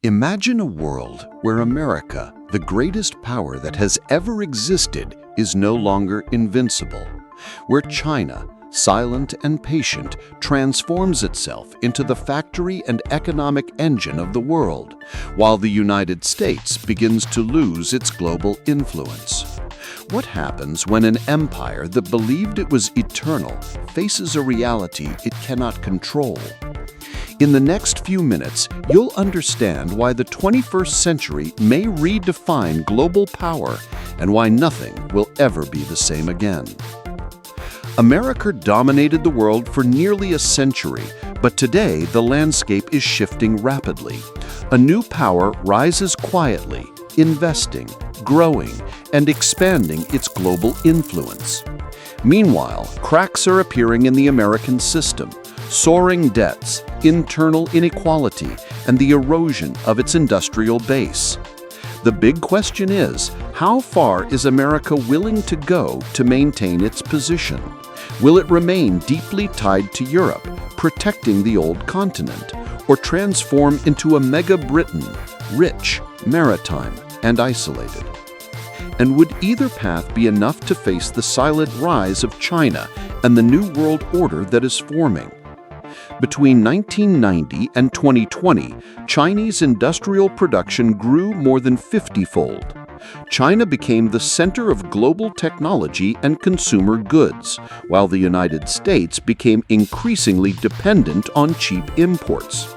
Imagine a world where America, the greatest power that has ever existed, is no longer invincible, where China, silent and patient, transforms itself into the factory and economic engine of the world, while the United States begins to lose its global influence. What happens when an empire that believed it was eternal faces a reality it cannot control? In the next few minutes, you'll understand why the 21st century may redefine global power and why nothing will ever be the same again. America dominated the world for nearly a century, but today the landscape is shifting rapidly. A new power rises quietly, investing, growing, and expanding its global influence. Meanwhile, cracks are appearing in the American system. Soaring debts, internal inequality, and the erosion of its industrial base. The big question is, how far is America willing to go to maintain its position? Will it remain deeply tied to Europe, protecting the old continent, or transform into a mega-Britain, rich, maritime, and isolated? And would either path be enough to face the silent rise of China and the new world order that is forming? Between 1990 and 2020, Chinese industrial production grew more than 50-fold. China became the center of global technology and consumer goods, while the United States became increasingly dependent on cheap imports.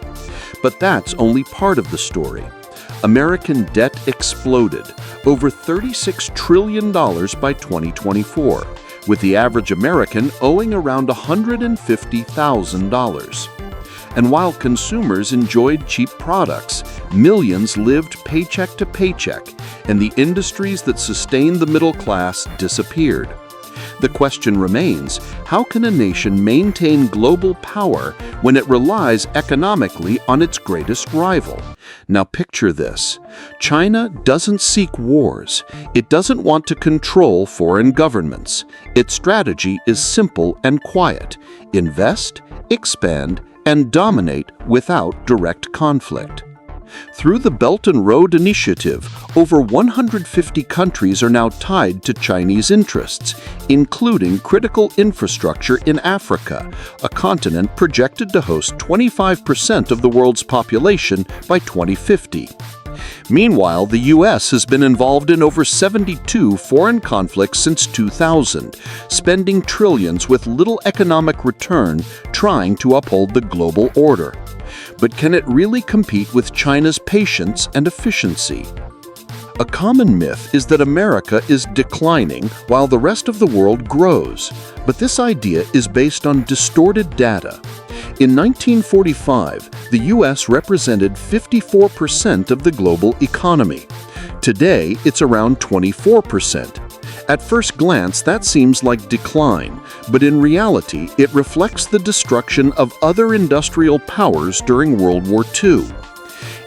But that's only part of the story. American debt exploded, over $36 trillion by 2024. With the average American owing around $150,000. And while consumers enjoyed cheap products, millions lived paycheck to paycheck, and the industries that sustained the middle class disappeared. The question remains, how can a nation maintain global power when it relies economically on its greatest rival? Now picture this. China doesn't seek wars. It doesn't want to control foreign governments. Its strategy is simple and quiet. Invest, expand, and dominate without direct conflict. Through the Belt and Road Initiative, over 150 countries are now tied to Chinese interests, including critical infrastructure in Africa, a continent projected to host 25% of the world's population by 2050. Meanwhile, the U.S. has been involved in over 72 foreign conflicts since 2000, spending trillions with little economic return trying to uphold the global order. But can it really compete with China's patience and efficiency? A common myth is that America is declining while the rest of the world grows, but this idea is based on distorted data. In 1945, the U.S. represented 54% of the global economy. Today, it's around 24%. At first glance, that seems like decline, but in reality, it reflects the destruction of other industrial powers during World War II.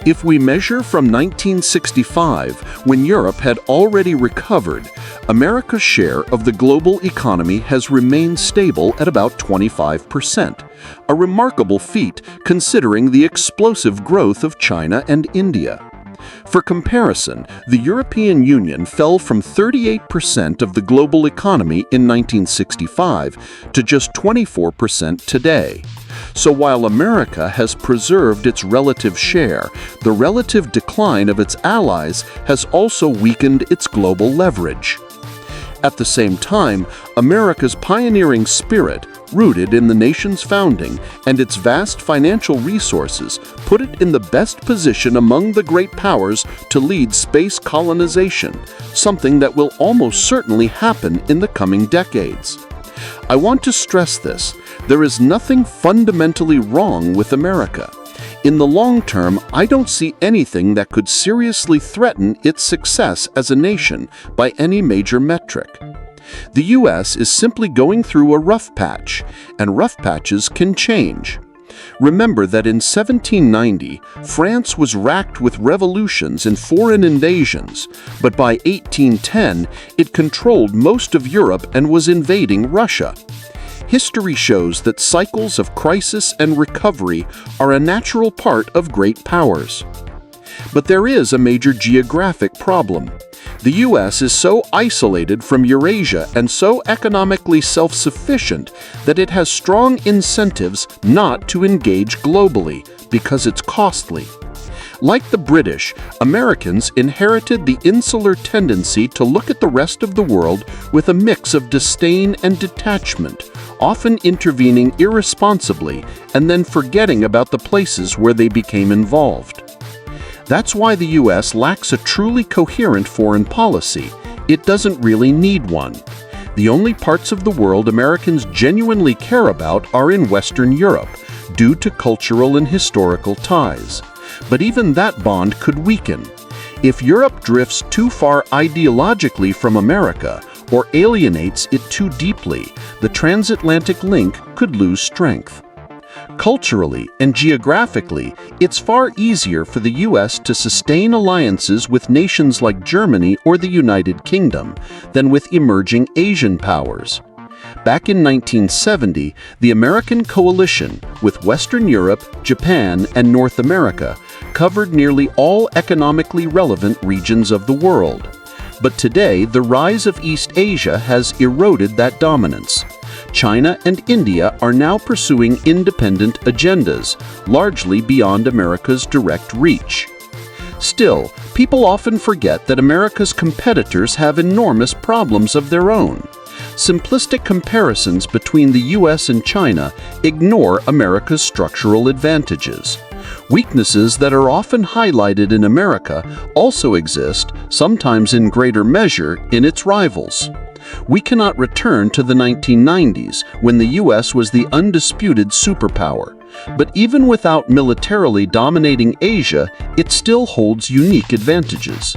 If we measure from 1965, when Europe had already recovered, America's share of the global economy has remained stable at about 25%, a remarkable feat considering the explosive growth of China and India. For comparison, the European Union fell from 38% of the global economy in 1965 to just 24% today. So while America has preserved its relative share, the relative decline of its allies has also weakened its global leverage. At the same time, America's pioneering spirit, rooted in the nation's founding and its vast financial resources, put it in the best position among the great powers to lead space colonization, something that will almost certainly happen in the coming decades. I want to stress this. There is nothing fundamentally wrong with America. In the long term, I don't see anything that could seriously threaten its success as a nation by any major metric. The U.S. is simply going through a rough patch, and rough patches can change. Remember that in 1790, France was racked with revolutions and foreign invasions, but by 1810, it controlled most of Europe and was invading Russia. History shows that cycles of crisis and recovery are a natural part of great powers. But there is a major geographic problem. The U.S. is so isolated from Eurasia and so economically self-sufficient that it has strong incentives not to engage globally because it's costly. Like the British, Americans inherited the insular tendency to look at the rest of the world with a mix of disdain and detachment, often intervening irresponsibly and then forgetting about the places where they became involved. That's why the U.S. lacks a truly coherent foreign policy. It doesn't really need one. The only parts of the world Americans genuinely care about are in Western Europe, due to cultural and historical ties. But even that bond could weaken. If Europe drifts too far ideologically from America or alienates it too deeply, the transatlantic link could lose strength. Culturally and geographically, it's far easier for the U.S. to sustain alliances with nations like Germany or the United Kingdom than with emerging Asian powers. Back in 1970, the American coalition, with Western Europe, Japan, and North America, covered nearly all economically relevant regions of the world. But today, the rise of East Asia has eroded that dominance. China and India are now pursuing independent agendas, largely beyond America's direct reach. Still, people often forget that America's competitors have enormous problems of their own. Simplistic comparisons between the U.S. and China ignore America's structural advantages. Weaknesses that are often highlighted in America also exist, sometimes in greater measure, in its rivals. We cannot return to the 1990s, when the U.S. was the undisputed superpower. But even without militarily dominating Asia, it still holds unique advantages.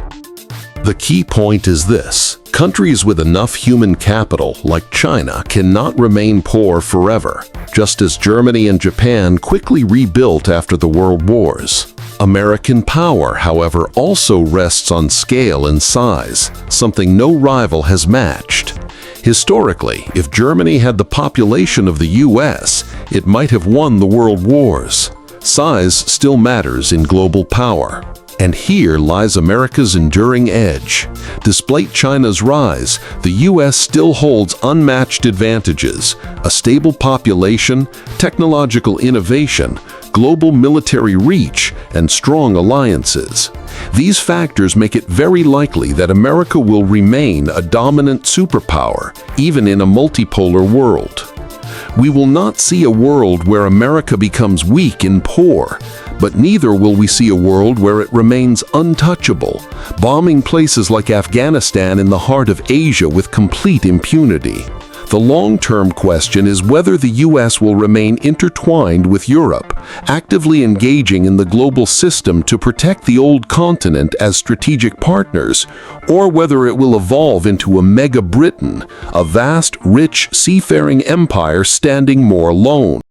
The key point is this: countries with enough human capital, like China, cannot remain poor forever, just as Germany and Japan quickly rebuilt after the World Wars. American power, however, also rests on scale and size, something no rival has matched. Historically, if Germany had the population of the U.S., it might have won the World Wars. Size still matters in global power. And here lies America's enduring edge. Despite China's rise, the U.S. still holds unmatched advantages: a stable population, technological innovation, global military reach, and strong alliances. These factors make it very likely that America will remain a dominant superpower, even in a multipolar world. We will not see a world where America becomes weak and poor, but neither will we see a world where it remains untouchable, bombing places like Afghanistan in the heart of Asia with complete impunity. The long-term question is whether the U.S. will remain intertwined with Europe, actively engaging in the global system to protect the old continent as strategic partners, or whether it will evolve into a mega Britain, a vast, rich, seafaring empire standing more alone.